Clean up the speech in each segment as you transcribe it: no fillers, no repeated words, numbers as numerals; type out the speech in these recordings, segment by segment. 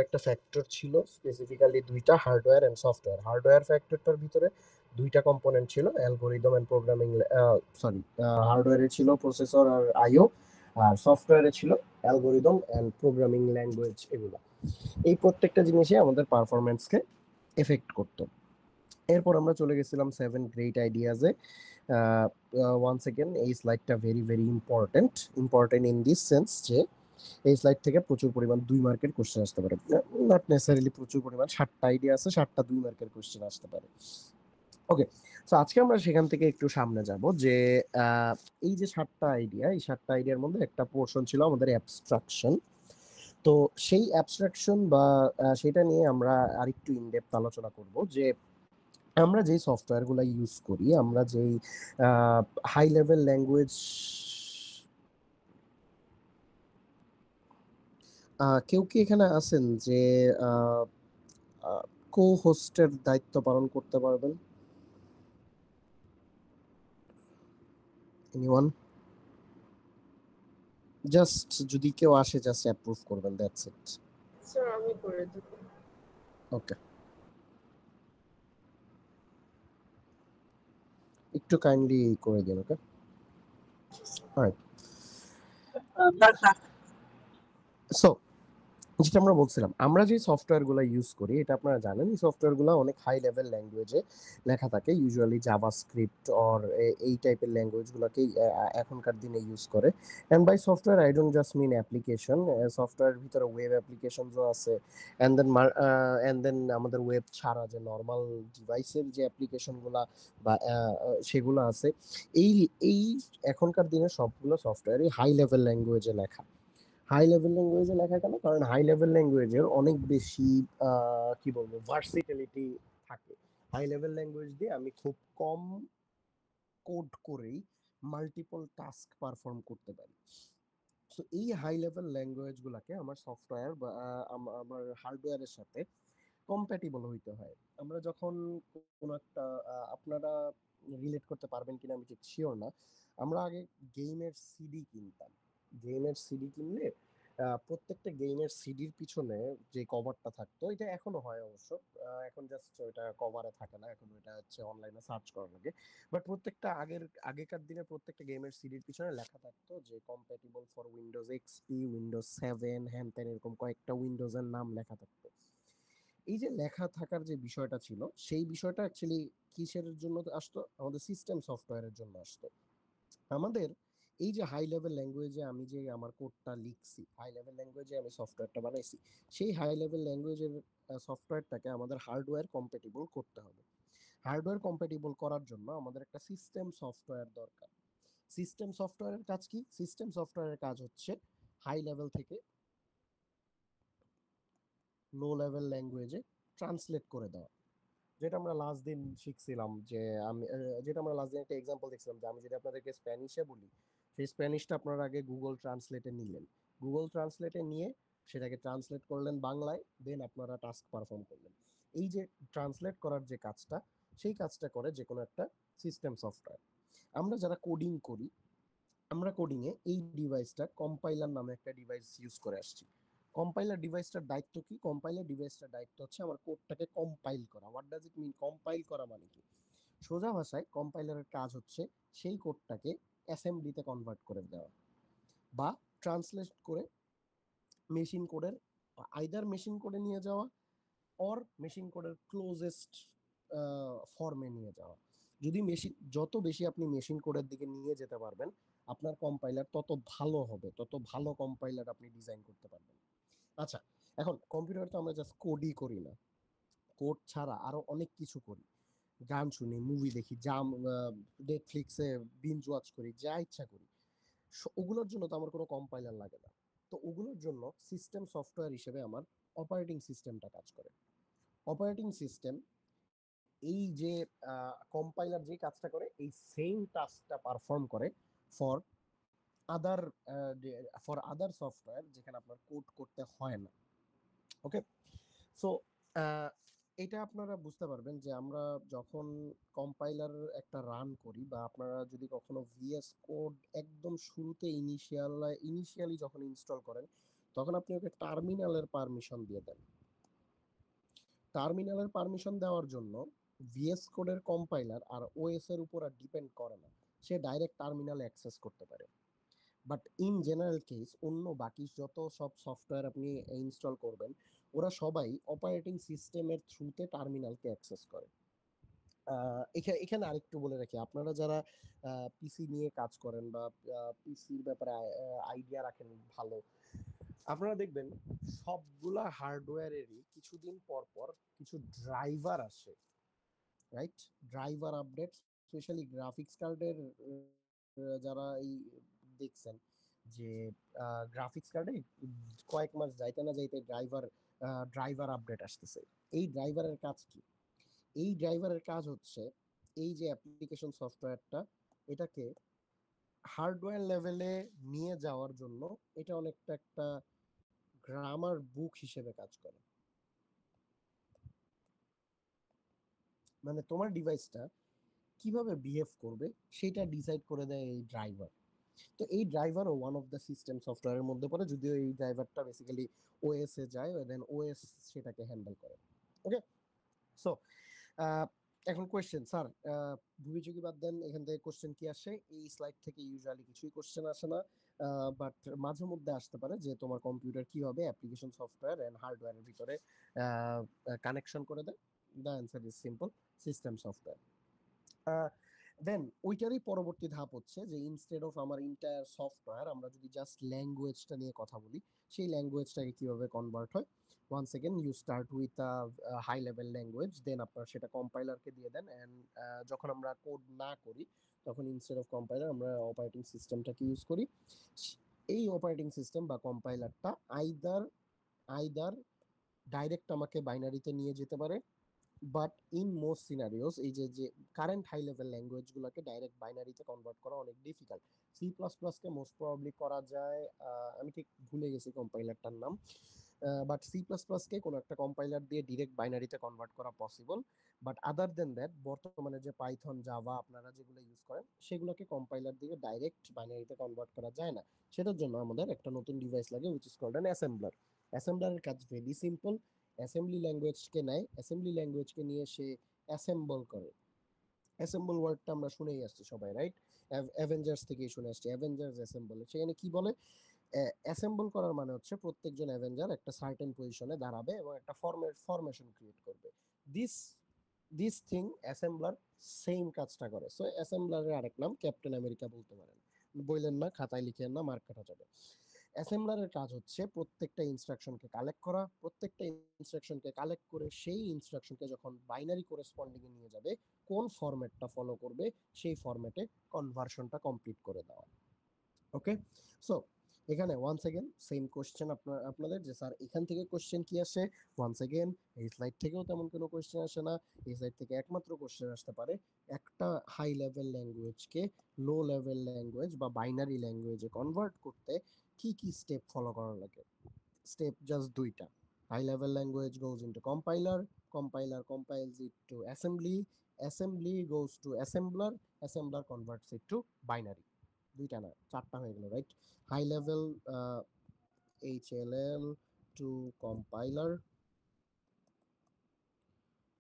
একটা ফ্যাক্টর ছিল, স্পেসিফিক্যালি দুইটা, হার্ডওয়্যার এন্ড সফটওয়্যার। হার্ডওয়্যার ফ্যাক্টরটার ভিতরে দুইটা কম্পোনেন্ট ছিল, অ্যালগোরিদম এন্ড প্রোগ্রামিং। সরি, হার্ডওয়্যারে ছিল প্রসেসর আর আইও, আর সফটওয়্যারে ছিল অ্যালগোরিদম এন্ড প্রোগ্রামিং ল্যাঙ্গুয়েজ। এগুলো, এই প্রত্যেকটা জিনিসই আমাদের পারফরমেন্সকে এফেক্ট করতো। এরপর আমরা চলে গেছিলাম 7 গ্রেট আইডিয়াজে। ওয়ান সেকেন্ড, এই স্লাইডটা very very important. Important in this sense যে এই স্লাইড থেকে প্রচুর পরিমাণ 2 মার্কের কোশ্চেন আসতে পারে। নট নেসেসারিলি প্রচুর পরিমাণ, 7টা আইডিয়া আছে, 7টা 2 মার্কের কোশ্চেন আসতে পারে। ওকে, সো আজকে আমরা সেখান থেকে একটু সামনে যাব যে আহ, এই যে 7টা আইডিয়া, এই 7টা আইডিয়ার মধ্যে একটা পোর্শন ছিল আমাদের অ্যাবস্ট্রাকশন। তো সেই অ্যাবস্ট্রাকশন বা সেটা নিয়ে আমরা আরেকটু ইনডেপথ আলোচনা করব যে আমরা যেই সফটওয়্যারগুলো ইউজ করি, আমরা যেই হাই লেভেল ল্যাঙ্গুয়েজ, কেউ কি এখানে আছেন যে কো হোস্টের দায়িত্ব পালন করতে পারবেন? এনিওয়ান? জাস্ট যদি কেউ আসে, জাস্ট অ্যাপ্রুভ করবেন, দ্যাটস ইট। স্যার আমি করে দেব। ওকে, একটু কাইন্ডলি করে দিন। ওকে, অলরাইট। সো যেটা আমরা বলছিলাম, আমরা যে সফটওয়্যারগুলো ইউজ করি, এটা আপনারা জানেন, এই সফটওয়্যারগুলো অনেক হাই লেভেল ল্যাঙ্গুয়েজে লেখা থাকে, ইউজুয়ালি জাভাস্ক্রিপ্ট অর এই টাইপের ল্যাঙ্গুয়েজগুলোকেই এখনকার দিনে ইউজ করে। And by software I don't just mean application. সফটওয়্যারের ভিতরে ওয়েব অ্যাপ্লিকেশনসও আছে, অ্যান্ড দেন আমাদের ওয়েব ছাড়া যে নর্মাল ডিভাইসের যে অ্যাপ্লিকেশনগুলো বা সেগুলো আছে। এই এই এখনকার দিনে সবগুলো সফটওয়্যারই হাই লেভেল ল্যাঙ্গুয়েজে লেখা। হাই লেভেল ল্যাঙ্গুয়েজে লেখা কেন? কারণ হাই লেভেল ল্যাঙ্গুয়েজের অনেক বেশি কি বলবো, ভার্সিটালিটি থাকে। হাই লেভেল ল্যাঙ্গুয়েজ দিয়ে আমি খুব কম কোড করেই মাল্টিপল টাস্ক পারফর্ম করতে পারি। সো এই হাই লেভেল ল্যাঙ্গুয়েজগুলোকে আমার সফটওয়্যার বা আমার হার্ডওয়্যারের সাথে কম্প্যাটিবল হইতে হয়। আমরা যখন কোনো একটা আপনারা রিলেট করতে পারবেন কিনা আমি ঠিক শিওর না। আমরা আগে গেমের সিডি কিনতাম। গেমের সিডি কিনলে প্রত্যেকটা গেমের সিডির পিছনে যে কভারটা থাকতো, এটা এখনো হয় অবশ্য। এখন জাস্ট ওইটা কভারে থাকে না, এখন ওইটা হচ্ছে অনলাইনে সার্চ করা লাগে। বাট প্রত্যেকটা আগেকার দিনে প্রত্যেকটা গেমের সিডির পিছনে লেখা থাকতো যে compatible for Windows XP, Windows 7, হ্যান ত্যান এরকম কয়েকটা উইন্ডোজের নাম লেখা থাকতো। এই যে লেখা থাকার যে বিষয়টা ছিল, সেই বিষয়টা অ্যাকচুয়ালি কিসের জন্য আসতো? আমাদের সিস্টেম সফটওয়্যারের জন্য আসতো। আমাদের এই যে হাই লেভেল ল্যাঙ্গুয়েজে আমি যে আমার কোডটা লিখছি, হাই লেভেল ল্যাঙ্গুয়েজে আমি সফটওয়্যারটা বানাইছি, সেই হাই লেভেল ল্যাঙ্গুয়েজের সফটওয়্যারটাকে আমাদের হার্ডওয়্যার কম্প্যাটিবল করতে হবে। হার্ডওয়্যার কম্প্যাটিবল করার জন্য আমাদের একটা সিস্টেম সফটওয়্যার দরকার। সিস্টেম সফটওয়্যারের কাজ কি? সিস্টেম সফটওয়্যারের কাজ হচ্ছে হাই লেভেল থেকে লো লেভেল ল্যাঙ্গুয়েজে ট্রান্সলেট করে দেওয়া। যেটা আমরা লাস্ট দিন শিখছিলাম যে যেটা আমরা লাস্ট দিন একটা এক্সাম্পল দেখছিলাম যে আমি যদি আপনাদেরকে স্প্যানিশে বলি, সেই স্প্যানিশটা আপনারা আগে গুগল ট্রান্সলেটে নিলেন। গুগল ট্রান্সলেটে নিয়ে সেটাকে ট্রান্সলেট করলেন বাংলায়, দেন আপনারা টাস্ক পারফর্ম করলেন। এই যে ট্রান্সলেট করার যে কাজটা, সেই কাজটা করে যে কোনো একটা সিস্টেম সফটওয়্যার। আমরা যারা কোডিং করি, আমরা কোডিংয়ে এই ডিভাইসটা কম্পাইলার নামে একটা ডিভাইস ইউজ করে আসছি। কম্পাইলার ডিভাইসটার দায়িত্ব কি? কম্পাইলার ডিভাইসটার দায়িত্ব হচ্ছে আমার কোডটাকে কম্পাইল করা। What does it mean compile করা মানে কি? সোজা ভাষায় কম্পাইলারের কাজ হচ্ছে সেই কোডটাকে অ্যাসেম্বলিতে কনভার্ট করে দেওয়া বা ট্রান্সলেট করে মেশিন কোডের, আইদার মেশিন কোডে নিয়ে যাওয়া অর মেশিন কোডের ক্লোজেস্ট ফর্মে নিয়ে যাওয়া। যদি যত বেশি আপনি মেশিন কোডের দিকে নিয়ে যেতে পারবেন, আপনার কম্পাইলার তত ভালো হবে, তত ভালো কম্পাইলার আপনি ডিজাইন করতে পারবেন। আচ্ছা, এখন কম্পিউটার তো আমরা জাস্ট কোডই করি না, কোড ছাড়া আরো অনেক কিছু করি। গান শুনি, মুভি দেখি, যা নেটফ্লিক্সে বিঞ্জ ওয়াচ করি, যা ইচ্ছা করি। ওগুলোর জন্য তো আমার কোনো কম্পাইলার লাগে না। তো ওগুলোর জন্য সিস্টেম সফটওয়্যার হিসেবে আমার অপারেটিং সিস্টেমটা কাজ করে। অপারেটিং সিস্টেম এই যে কম্পাইলার যে কাজটা করে, এই সেম টাস্কটা পারফর্ম করে for other for other software, যেখানে আপনার কোড করতে হয় না। ওকে, সো এটা আপনারা বুঝতে পারবেন যে আমরা যখন কম্পাইলার একটা রান করি, বা আপনারা যদি কখনো ভিএস কোড একদম শুরুতে ইনিশিয়ালি যখন ইনস্টল করেন, তখন আপনি ওকে টার্মিনালের পারমিশন দিয়ে দেন। টার্মিনালের পারমিশন দেওয়ার জন্য ভিএস কোডের কম্পাইলার আর ওএস এর উপর আর ডিপেন্ড করে না, সে ডাইরেক্ট টার্মিনাল অ্যাক্সেস করতে পারে। বাট ইন জেনারেল কেস অন্য বাকি যত সব সফটওয়্যার আপনি ইনস্টল করবেন, ওরা সবাই অপারেটিং সিস্টেমের থ্রুতে টার্মিনালকে অ্যাক্সেস করে। এখানে আরেকটু বলে রাখি, আপনারা যারা পিসি নিয়ে কাজ করেন বা পিসির ব্যাপারে আইডিয়া রাখেন ভালো, আপনারা দেখবেন সবগুলা হার্ডওয়্যারেরই কিছুদিন পর পর কিছু ড্রাইভার আসে, right? Driver update, specially graphics কার্ডের যারা এই দেখছেন যে গ্রাফিক্স কার্ডে কয়েক মাস যাইতে না যাইতে ড্রাইভার আপডেট আসতেছে। এই ড্রাইভারের কাজ কি? এই ড্রাইভারের কাজ হচ্ছে এই যে অ্যাপ্লিকেশন সফটওয়্যারটা, এটাকে হার্ডওয়্যার লেভেলে নিয়ে যাওয়ার জন্য এটা অনেকটা একটা গ্রামার বুক হিসেবে কাজ করে। মানে তোমার ডিভাইসটা কিভাবে বিহেভ করবে সেটা ডিসাইড করে দেয় এই ড্রাইভার। তো এই ড্রাইভারও ওয়ান অফ দ্য সিস্টেম সফটওয়্যারের মধ্যে পড়ে, যদিও এই ড্রাইভারটা বেসিক্যালি ওএস এ যায়, দেন ওএস সেটাকে হ্যান্ডেল করে। ওকে, সো এখন কোয়েশ্চেন স্যার, ভুগিচুকি বাদ দেন, এখান থেকে কোশ্চেন কি আসে? এই স্লাইড থেকে ইউজুয়ালি কিছুই কোশ্চেন আসে না, বাট মাঝে মধ্যে আসতে পারে যে তোমার কম্পিউটার কিভাবে অ্যাপ্লিকেশন সফটওয়্যার এন্ড হার্ডওয়্যারের ভিতরে কানেকশন করে দেয়। The answer is simple, system software. Then ওইটারই পরবর্তী ধাপ হচ্ছে যে ইনস্টেড অফ আমার ইন্টায়ার সফটওয়্যার, আমরা যদি জাস্ট ল্যাঙ্গুয়েজটা নিয়ে কথা বলি, সেই ল্যাঙ্গুয়েজটাকে কিভাবে কনভার্ট হয়। One second, you start with high level language, then আপনার সেটা কম্পাইলারকে দিয়ে দেন, অ্যান্ড যখন আমরা কোড না করি তখন ইনস্টেড অফ কম্পাইলার আমরা অপারেটিং সিস্টেমটাকে ইউজ করি। এই অপারেটিং সিস্টেম বা কম্পাইলারটা আইদার আইদার ডাইরেক্ট আমাকে বাইনারিতে নিয়ে যেতে পারে, বাট ইন মোস্ট সিনারিওস এই যে যে কারেন্ট হাই লেভেল ল্যাঙ্গুয়েজগুলোকে ডাইরেক্ট বাইনারিতে কনভার্ট করা অনেক ডিফিকাল্ট। সি প্লাস প্লাসকে মোস্ট প্রবাবলি করা যায়, আমি ঠিক ভুলে গেছি কম্পাইলারটার নাম, বাট সি প্লাস প্লাসকে কোনো একটা কম্পাইলার দিয়ে ডিরেক্ট বাইনারিতে কনভার্ট করা possible. But other than that বর্তমানে যে পাইথন জাভা আপনারা যেগুলো ইউজ করেন সেগুলোকে কম্পাইলার দিয়ে ডাইরেক্ট বাইনারিতে কনভার্ট করা যায় না। সেটার জন্য আমাদের একটা নতুন ডিভাইস লাগে which is called an assembler. অ্যাসেম্বলারের কাজ ভেরি সিম্পল, অ্যাসেম্বলি ল্যাঙ্গুয়েজকে নিয়ে সে অ্যাসেম্বল করে। অ্যাসেম্বল ওয়ার্ডটা আমরা শুনেই আসছি সবাই, রাইট? অ্যাভেঞ্জার্স থেকেই শুনে আসছি, অ্যাভেঞ্জার্স অ্যাসেম্বল। সেখানে কি বলে? অ্যাসেম্বল করার মানে হচ্ছে প্রত্যেকজন অ্যাভেঞ্জার একটা সার্টেন পজিশনে দাঁড়াবে এবং একটা ফরমেশন ক্রিয়েট করবে। This this thing assembler same কাজটা করে। সো অ্যাসেম্বলারের আরেক নাম ক্যাপ্টেন আমেরিকা বলতে পারেন, বললেন না, খাতায় লিখেন না, মার্ক কাটা যাবে। অ্যাসেম্বলারের কাজ হচ্ছে প্রত্যেকটা ইনস্ট্রাকশনকে কালেক্ট করা, প্রত্যেকটা ইনস্ট্রাকশনকে কালেক্ট করে সেই ইনস্ট্রাকশনকে যখন বাইনারি করেসপন্ডিং এ নিয়ে যাবে, কোন ফরম্যাটটা ফলো করবে সেই ফরম্যাটে কনভার্সনটা কমপ্লিট করে দেওয়া। ওকে, সো এখানে ওয়ান্স এগেন সেম কোশ্চেন আপনাদের যে স্যার এখান থেকে কোশ্চেন কি আসে? ওয়ান্স এগেন এই স্লাইড থেকেও তেমন কোনো কোশ্চেন আসে না। এই স্লাইড থেকে একমাত্র কোশ্চেন আসতে পারে একটা হাই লেভেল ল্যাঙ্গুয়েজকে লো লেভেল ল্যাঙ্গুয়েজ বা বাইনারি ল্যাঙ্গুয়েজে কনভার্ট করতে কি কি স্টেপ ফলো করা লাগে। স্টেপ জাস্ট দুইটা, high level language goes into compiler, compiler compiles it to assembly, assembly goes to assembler, assembler converts it to binary। দুইটা না, চারটা হয়ে গেল, right? High level HLL to compiler,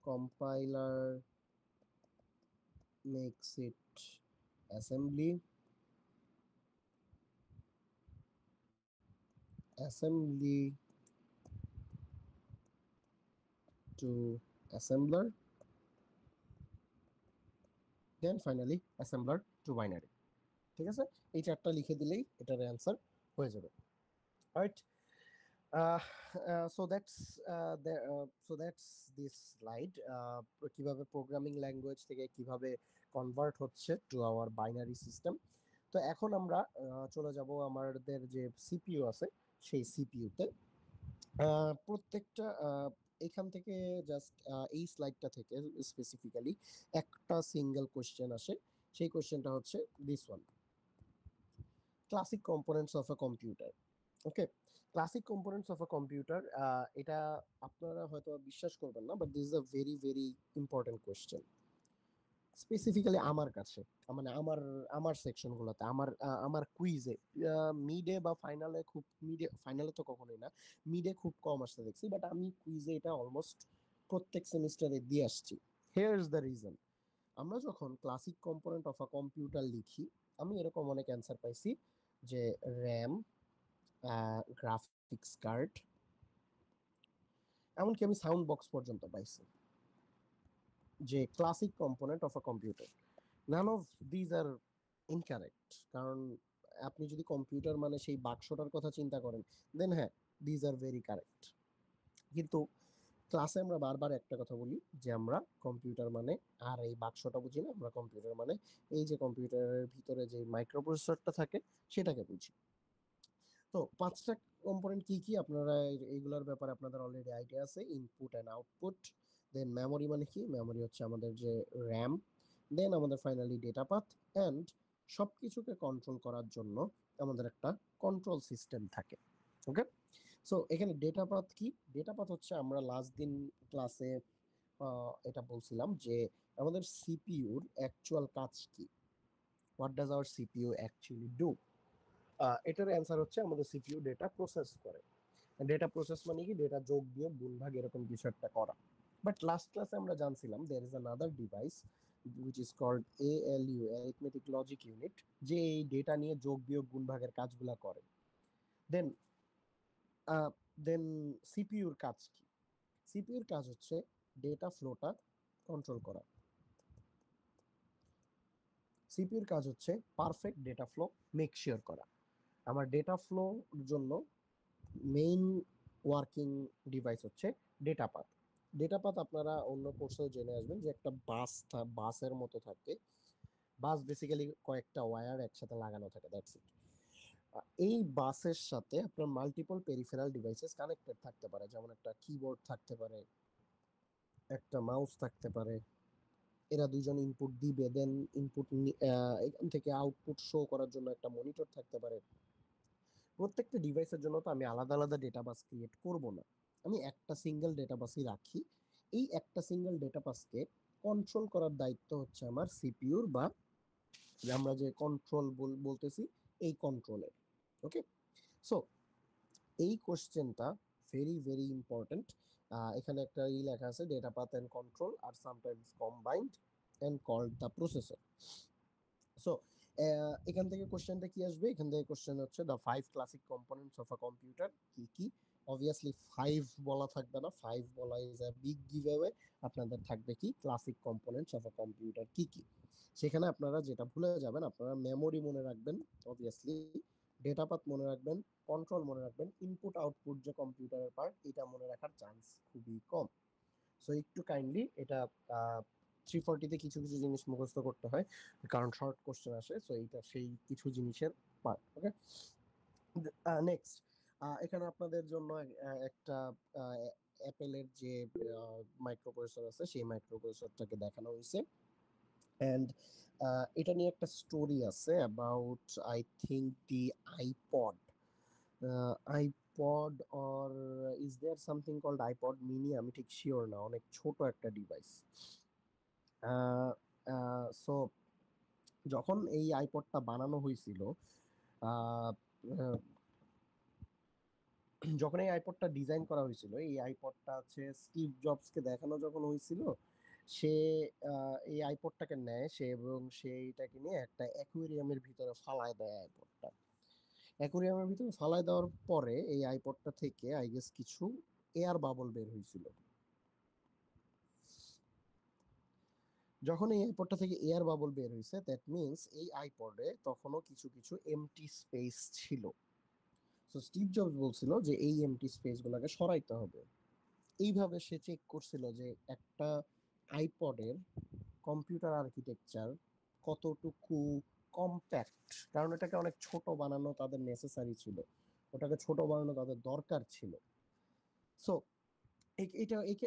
compiler makes it assembly, assembly to assembler, then finally assembler to binary। ঠিক আছে, এই চারটা লিখে দিলেই এটার অ্যান্সার হয়ে যাবে, right? So that's this slide, কিভাবে প্রোগ্রামিং ল্যাঙ্গুয়েজ থেকে কিভাবে কনভার্ট হচ্ছে টু আওয়ার বাইনারি সিস্টেম। তো এখন আমরা চলে যাব আমাদের যে সিপিইউ আছে সেই সিপিইউতে। প্রত্যেকটা এখান থেকে জাস্ট এই স্লাইডটা থেকে স্পেসিফিক্যালি একটা সিঙ্গেল কোশ্চেন আসে। সেই কোশ্চেনটা হচ্ছে this one, classic components of a computer. Okay, classic components of a computer, এটা আপনারা হয়তো বিশ্বাস করবেন না, but this is a very very important question. Specifically আমার কাছে, মানে আমার আমার সেকশনগুলোতে, আমার কুইজে মিডে বা ফাইনালে, খুব মিডে ফাইনালে তো কখনোই না, মিডে খুব কম আসতে দেখছি, বাট আমি কুইজে এটা অলমোস্ট প্রত্যেক সেমিস্টারে দিয়ে আসছি। হিয়ার ইজ দ্য রিজন, আমরা যখন classic component of a computer লিখি, আমি এরকম অনেক অ্যান্সার পাইছি যে র্যাম, গ্রাফিক্স কার্ড, এমনকি আমি সাউন্ড বক্স পর্যন্ত পাইছি যে classic component of a computer. None of these are incorrect, কারণ আপনি যদি কম্পিউটার মানে সেই বাক্সটার কথা চিন্তা করেন, দেন হ্যাঁ, দিজ আর ভেরি কারেক্ট। কিন্তু ক্লাসে আমরা বারবার একটা কথা বলি যে আমরা কম্পিউটার মানে আর এই বাক্সটা বুঝি না, আমরা কম্পিউটার মানে এই যে কম্পিউটারের ভিতরে যে মাইক্রোপ্রসেসরটা থাকে সেটাকে বুঝি। তো পাঁচটা কম্পোনেন্ট কি কি আপনারা এইগুলোর ব্যাপারে আপনাদের অলরেডি আইডিয়া আছে, input and output. Then memory মানে কি, মেমোরি হচ্ছে আমাদের যে র্যাম। দেন আমাদের ফাইনালি ডেটা পাথ, অ্যান্ড সব কিছুকে কন্ট্রোল করার জন্য আমাদের একটা কন্ট্রোল সিস্টেম থাকে। ওকে, সো এখানে ডেটা পাথ কি? ডেটা পাথ হচ্ছে আমরা লাস্ট দিন ক্লাসে এটা বলছিলাম যে আমাদের সিপিইউর অ্যাকচুয়াল কাজ কি, what does our CPU actually do. এটার অ্যান্সার হচ্ছে আমাদের সিপিইউ ডেটা প্রসেস করে। ডেটা প্রসেস মানে কি, ডেটা যোগ বিয়োগ গুণ ভাগ এরকম কিছু একটা করা। বাট লাস্ট ক্লাসে আমরা জানছিলাম there is another device which is called ALU, arithmetic logic unit, যে এই ডেটা নিয়ে যোগ বিয়োগ গুণ ভাগের কাজগুলা করে। দেন দেন সিপিইউর কাজ কি? সিপিইউর কাজ হচ্ছে ডেটা ফ্লোটা কন্ট্রোল করা। সিপিইউর কাজ হচ্ছে perfect data flow make sure করা। আমার ডেটা ফ্লোর জন্য মেইন ওয়ার্কিং ডিভাইস হচ্ছে ডেটা পাথ। ডেটা পাথ আপনারা অন্য কোর্সেও জেনে আসবেন যে একটা বাসের মতো থাকে। বাস বেসিক্যালি কয়েকটা ওয়্যার একসাথে লাগানো থাকে, দ্যাটস ইট। এই বাসের সাথে আপনার মাল্টিপল পেরিফেরাল ডিভাইসেস কানেক্টেড থাকতে পারে, যেমন একটা কিবোর্ড থাকতে পারে, একটা মাউস থাকতে পারে। এরা দুইজন ইনপুট দিবে, দেন ইনপুট এখান থেকে আউটপুট শো করার জন্য একটা মনিটর থাকতে পারে। প্রত্যেকটা ডিভাইসের জন্য তো আমি আলাদা আলাদা ডেটা বাস ক্রিয়েট করব না, আমি একটা সিঙ্গেল ডেটা বাসই রাখি। এই একটা সিঙ্গেল ডেটা বাসকে কন্ট্রোল করার দায়িত্ব হচ্ছে আমার সিপিইউর, বা আমরা যে কন্ট্রোল বলতেছি এই কন্ট্রোলের। ওকে, সো এই কোশ্চেনটা ভেরি ভেরি ইম্পর্টেন্ট। এখানে একটা লেখা আছে, data path and control are sometimes combined and called the processor. So এখান থেকে কোশ্চেনটা কি আসবে? এখান থেকে কোশ্চেন হচ্ছে the 5 classic components of a computer কি কি। অবভিয়াসলি 5 বলা থাকবে না, 5 বলা ইজ আ বিগ গিভঅ্যাওয়ে। আপনাদের থাকবে কি classic components of a computer কি কি। সেখানে আপনারা যেটা ভুলে যাবেন, আপনারা মেমোরি মনে রাখবেন অবভিয়াসলি, ডেটা পাথ মনে রাখবেন, কন্ট্রোল মনে রাখবেন, ইনপুট আউটপুট যে কম্পিউটারের পার্ট, এটা মনে রাখার চান্স খুবই কম। সো একটু কাইন্ডলি এটা 340-তে কিছু কিছু জিনিস মুখস্থ করতে হয়, কারণ শর্ট কোশ্চেন আসে। সো এইটা সেই কিছু জিনিসের পার্ট। ওকে, নেক্সট এখানে আপনাদের জন্য একটা অ্যাপেলের যে মাইক্রোপ্রসেসর আছে সেই মাইক্রোপ্রসেসরটাকে দেখানো হয়েছে। অ্যান্ড এটা নিয়ে একটা স্টোরি আছে about I think the iPod, iPod or is there something called iPod mini, আমি ঠিক শিওর না, অনেক ছোট একটা ডিভাইস। সো যখন এই আইপডটা বানানো হয়েছিল, আহ, আহ, যখন এই আইপডটা ডিজাইন করা হয়েছিল, এই আইপডটা হচ্ছে স্টিভ জবসকে দেখানো যখন হয়েছিল, সে এই আইপডটাকে নেয় সে, এবং সেইটাকে নিয়ে একটা অ্যাকুয়ারিয়ামের ভিতরে ফালায় দেয় আইপডটা। অ্যাকুয়ারিয়ামের ভিতরে ফালায় দেওয়ার পরে এই আইপডটা থেকে আই গেস কিছু এয়ার বাবল বের হয়েছিল। যখন এই আইপডটা থেকে এয়ার বাবল বের হয়েছে, দ্যাট মিনস এই আইপডে তখনও কিছু কিছু এমটি স্পেস ছিল। সো স্টিভ জবস বলছিল যে এই এমটি স্পেস গুলাকে সরাইতে হবে। এইভাবে সে চেক করছিল যে একটা আইপডের কম্পিউটার আর্কিটেকচার কতটুকু কম্প্যাক্ট, কারণ এটাকে অনেক ছোট বানানো তাদের নেসেসারি ছিল, ওটাকে ছোট বানানো তাদের দরকার ছিল। সো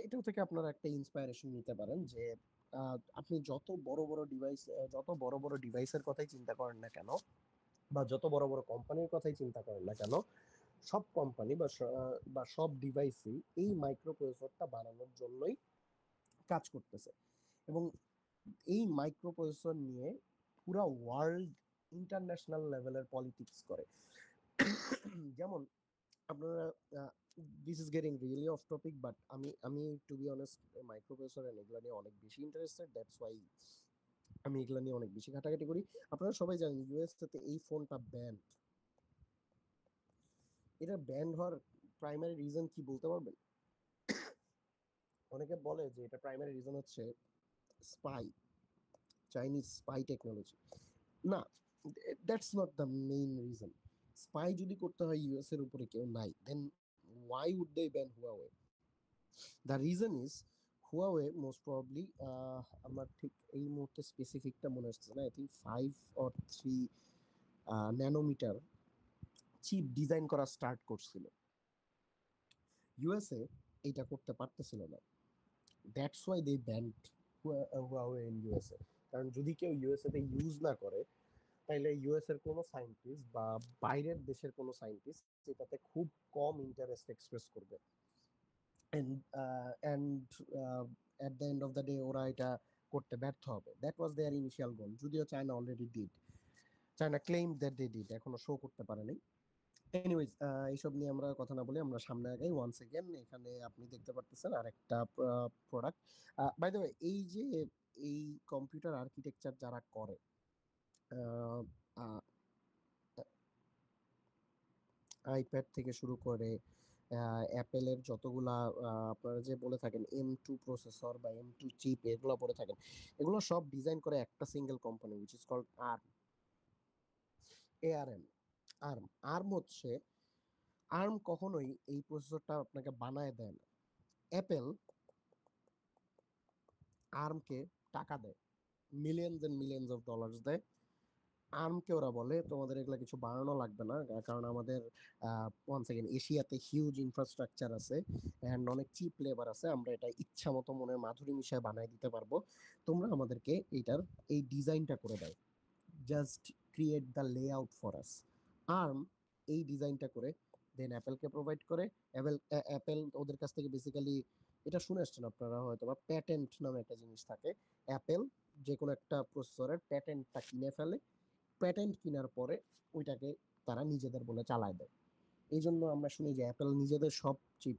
এটাও থেকে আপনারা একটা ইন্সপায়ারেশন নিতে পারেন যে আপনি যত বড় বড় ডিভাইসের কথাই চিন্তা করেন না কেন, বা যত বড় বড় কোম্পানির কথাই চিন্তা করেন না কেন, সব কোম্পানি বা সব ডিভাইসই এই মাইক্রো প্রসেসরটা বানানোর জন্যই কাজ করতেছে। এবং এই মাইক্রো প্রসেসর নিয়ে পুরা ওয়ার্ল্ড ইন্টারন্যাশনাল লেভেলের পলিটিক্স করে। যেমন আপনারা, this is getting really off topic, but আমি to be honest microprocessor এগুলো নিয়ে অনেক বেশি ইন্টারেস্টেড, দ্যাটস ওয়াই আমি এগুলো নিয়ে অনেক বেশি ঘাটাঘাটি করি। আপনারা সবাই জানেন ইউএসএতে এই ফোনটা ব্যান্ড। এটা ব্যান্ড হওয়ার প্রাইমারি রিজন কি বলতে পারবেন? অনেকে বলে যে এটা প্রাইমারি রিজন হচ্ছে স্পাই, চাইনিজ স্পাই টেকনোলজি। না, that's not the main reason. Spy যদি করতে হয় ইউএস এর উপরে কেউ নাই, দেন why would they ban Huawei? The reason is Huawei most probably, আমার ঠিক এই মুহূর্তে স্পেসিফিকটা মনে আসছে না, I think 5 or 3 nanometer chip design করা স্টার্ট করছিল। ইউএসএ এটা করতে পারতেছিল না, that's why they banned Huawei in USA. কারণ যদি কেউ ইউএসএ তে ইউজ না করে, তাইলে ইউএস এর কোনো সায়েন্টিস্ট বা বাইরের দেশের কোনো সায়েন্টিস্ট এটাতে খুব কম ইন্টারেস্ট এক্সপ্রেস করবে, and at the end of the day ওরা এটা করতে ব্যর্থ হবে। That was there initial goal, যদিও China already did, China claim that they did, এখনো শো করতে পারেনি। এনিওয়েজ, এইসব নিয়ে আমরা কথা না বলে আমরা সামনে আগাই। ওয়ান্স এগেন এখানে আপনি দেখতে পারতেছেন আরেকটা প্রোডাক্ট। বাই দ্য ওয়ে, এই যে এই কম্পিউটার আর্কিটেকচার যারা করে, আইপ্যাড থেকে শুরু করে অ্যাপেলের যতগুলা আপনারা যে বলে থাকেন M2 প্রসেসর বা M2 চিপ এগুলো পড়ে থাকেন, এগুলো সব ডিজাইন করে একটা single company which is called Arm, ARM। Arm হচ্ছে, আর্ম কখনোই এই প্রসেসরটা আপনাকে বানায় দেয় না। অ্যাপেল আর্মকে টাকা দেয়, millions and millions of dollars দেয়। আর্মকে ওরা বলে তোমাদের এগুলা কিছু বানানো লাগবে না, কারণ আমাদের ওয়ান্স এগেন এশিয়াতে হিউজ ইনফ্রাস্ট্রাকচার আছে অ্যান্ড অনেক চিপ লেবার আছে, আমরা এটা ইচ্ছা মতো মনের মাধুরী মিশায় বানায় দিতে পারবো, তোমরা আমাদেরকে এইটার এই ডিজাইনটা করে দাও, জাস্ট ক্রিয়েট দ্য লে আউট ফর আস। আর্ম এই ডিজাইনটা করে দেন অ্যাপেলকে প্রোভাইড করে। অ্যাপেল ওদের কাছ থেকে বেসিক্যালি, এটা শুনে আসছেন আপনারা হয়তো বা, প্যাটেন্ট নামে একটা জিনিস থাকে। অ্যাপেল যে কোনো একটা প্রসেসরের প্যাটেন্টটা কিনে ফেলে, প্যাটেন্ট কেনার পরে ওইটাকে তারা নিজেদের বলে চালায় দেয়। এই জন্য আমরা শুনি যে অ্যাপেল নিজেদের সব চিপ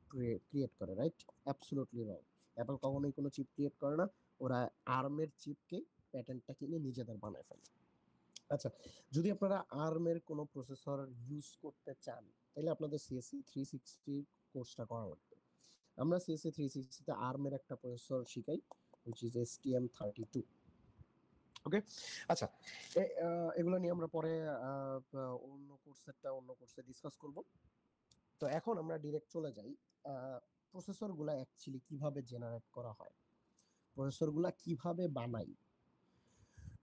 ক্রিয়েট করে, রাইট? অ্যাবসলুটলি রং। অ্যাপেল কখনোই কোনো চিপ ক্রিয়েট করে না, ওরা আর্মের চিপকে প্যাটেন্টটা কিনে নিজেদের বানায় ফেলে। আচ্ছা, যদি আপনারা আর্মের কোনো প্রসেসর ইউজ করতে চান, তাহলে আপনাদের CSE 360 কোর্সটা করা লাগবে। আমরা CSE 360-তে আর্মের একটা প্রসেসর শিখাই, হুইচ ইজ STM32। ওকে, আচ্ছা, এগুলো নিয়ে আমরা পরে অন্য কোর্সে ডিসকাস করব। তো এখন আমরা ডিরেক্ট চলে যাই প্রসেসরগুলো অ্যাকচুয়ালি কিভাবে জেনারেট করা হয়, প্রসেসরগুলো কিভাবে বানাই।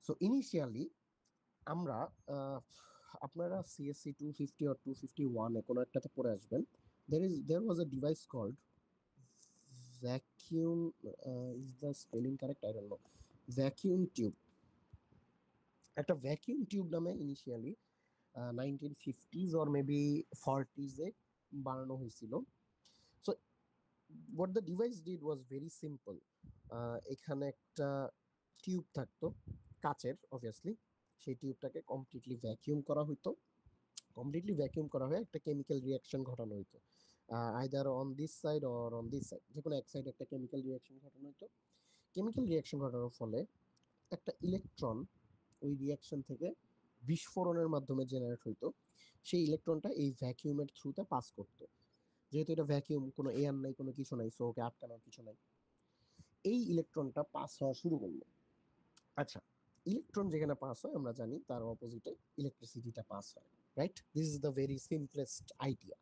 সো ইনিশিয়ালি আমরা, আপনারা CSE 250 or 251-এ কোনো একটাতে পড়ে আসবেন। There was a device called vacuum, is the spelling correct, I don't know, vacuum tube. একটা ভ্যাকিউম টিউব নামে ইনিশিয়ালি 1950s অর মেবি 40s-এ বানানো হয়েছিল। So what the device did was very simple. এখানে একটা টিউব থাকতো কাচের, অবভিয়াসলি। সেই টিউবটাকে কমপ্লিটলি ভ্যাকিউম করা হয়ে একটা কেমিক্যাল রিয়াকশন ঘটানো হইতো, either on this side or on this side, যে কোনো এক সাইড একটা কেমিক্যাল রিয়াকশন ঘটানো হইতো। কেমিক্যাল রিয়াকশন ঘটানোর ফলে একটা ইলেকট্রন ওই রিয়াকশন থেকে বিস্ফোরণের মাধ্যমে জেনারেট হইতো। সেই ইলেকট্রনটা এই ভ্যাকিউমের থ্রুতে পাস করতো। যেহেতু এটা ভ্যাকিউম, কোনো এয়ার নাই, কোনো কিছু নাই, সো ওকে আটকানোর কিছু নাই, এই ইলেকট্রনটা পাস হওয়া শুরু করলো। আচ্ছা, ইলেকট্রন যেখানে পাস হয় আমরা জানি তার অপোজিটে ইলেকট্রিসিটিটা পাস হয়, right? This is the very simplest idea.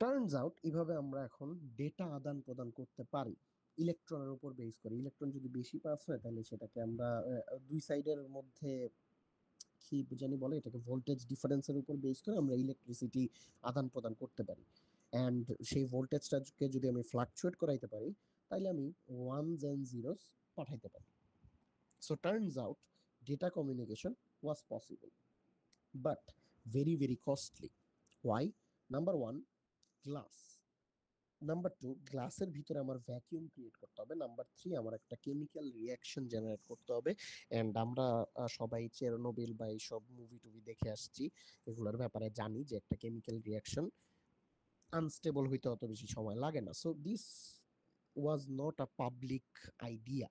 Turns out এইভাবে আমরা এখন ডেটা আদান প্রদান করতে পারি ইলেকট্রনের উপর বেস করে। ইলেকট্রন যদি বেশি পাস হয় তাহলে সেটাকে আমরা দুই সাইডের মধ্যে কি জানি বলে এটাকে, ভোল্টেজ ডিফারেন্সের উপর বেস করে আমরা ইলেকট্রিসিটি আদান প্রদান করতে পারি। অ্যান্ড সেই ভোল্টেজটাকে যদি আমি ফ্লাকচুয়েট করাইতে পারি, তাহলে আমি ওয়ানস অ্যান্ড জিরোস পাঠাইতে পারি। So turns out data communication was possible, but very very costly. Why? Number one, glass. Number 2, গ্লাসের ভিতরে আমার ভ্যাকিউম ক্রিয়েট করতে হবে। নাম্বার 3, আমার একটা কেমিক্যাল রিয়াকশন জেনারেট করতে হবে। এন্ড আমরা সবাই চেরনোবিল বা এইসব মুভি টুভি দেখে আসছি, এগুলোর ব্যাপারে জানি যে একটা কেমিক্যাল রিয়াকশন আনস্টেবল হইতে অত বেশি সময় লাগে না। So this was not a public idea.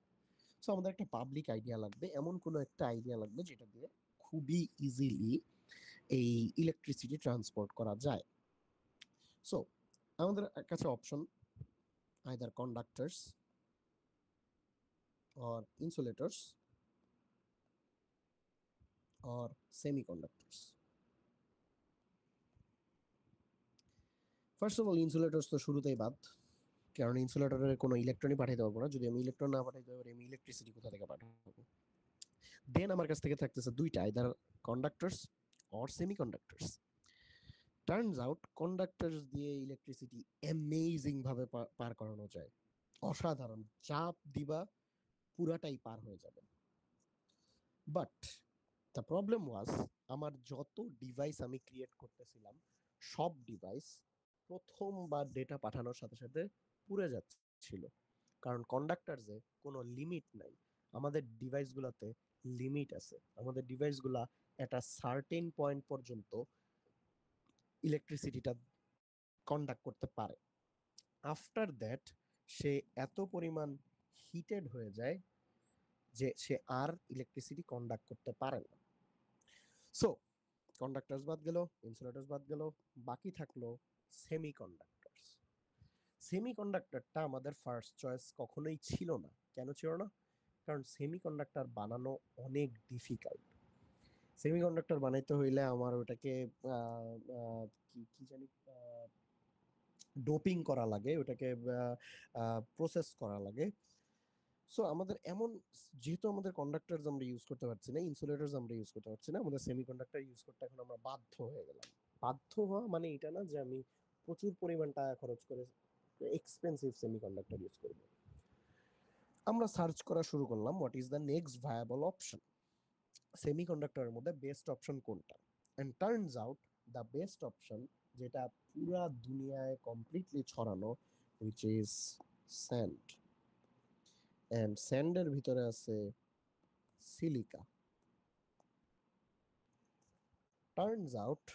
So আমাদের একটা পাবলিক আইডিয়া লাগবে, এমন কোনো একটা আইডিয়া লাগবে যেটা দিয়ে খুবই ইজিলি এই ইলেকট্রিসিটি ট্রান্সপোর্ট করা যায়। সো আমাদের কাছে option either conductors or insulators or semiconductors. First of all insulators তো শুরুতেই বাদ, কারণ ইনসুলেটরের কোনো ইলেকট্রনই পাঠাইতে পারবো না। যদি আমি ইলেকট্রন না পাঠাইতে পারি, আমি ইলেকট্রিসিটি কোথা থেকে পাঠাবো? দেন আমার কাছ থেকে থাকতেছে দুইটা, either কন্ডাক্টরস or semiconductors. Turns out কন্ডাক্টরস দিয়ে ইলেকট্রিসিটি অ্যামেজিং ভাবে পার করানো যায়, অসাধারণ। চাপ দিবা পুরাটাই পার হয়ে যাবে। বাট দ্য প্রবলেম ওয়াজ, আমার যত ডিভাইস আমি ক্রিয়েট করতেছিলাম, সব ডিভাইস প্রথমবার ডেটা পাঠানোর সাথে সাথে পুড়ে যাচ্ছিল। কারণ কন্ডাক্টরসে কোনো লিমিট নাই, আমাদের ডিভাইসগুলোতে লিমিট আছে। আমাদের ডিভাইসগুলা একটা সার্টেন পয়েন্ট পর্যন্ত ইলেকট্রিসিটিটা কন্ডাক্ট করতে পারে। আফটার দ্যাট সে এত পরিমাণ হিটেড হয়ে যায় যে সে আর ইলেকট্রিসিটি কন্ডাক্ট করতে পারে না। সো কন্ডাক্টরস বাদ গেল, ইনসুলেটরস বাদ গেল, বাকি থাকলো সেমিকন্ডাক্টরস। সেমিকন্ডাক্টরটা আমাদের ফার্স্ট চয়েস কখনোই ছিল না। কেন ছিল না? কারণ সেমিকন্ডাক্টর বানানো অনেক ডিফিকাল্ট। সেমিকন্ডাক্টর বানাইতে হইলে আমার ওটাকে কি কি জানি ডোপিং করা লাগে, ওটাকে প্রসেস করা লাগে। সো আমাদের এমন, যেহেতু আমাদের কন্ডাক্টরস আমরা ইউজ করতে পারছি না, ইনসুলেটরস আমরা ইউজ করতে পারছি না, আমাদের সেমিকন্ডাক্টর ইউজ করতে এখন আমরা বাধ্য হয়ে গেলাম। বাধ্য হওয়া মানে এটা না যে আমি প্রচুর পরিমাণ টাকা খরচ করে এক্সপেন্সিভ সেমিকন্ডাক্টর ইউজ করব। আমরা সার্চ করা শুরু করলাম what is the next viable option, সেমিকন্ডাক্টরের মধ্যে বেস্ট অপশন কোনটা। And turns out the best option, যেটা পুরা দুনিয়ায় কমপ্লিটলি ছড়ানো, হুইচ ইজ স্যান্ড। এন্ড স্যান্ডের ভিতরে আছে silica. Turns out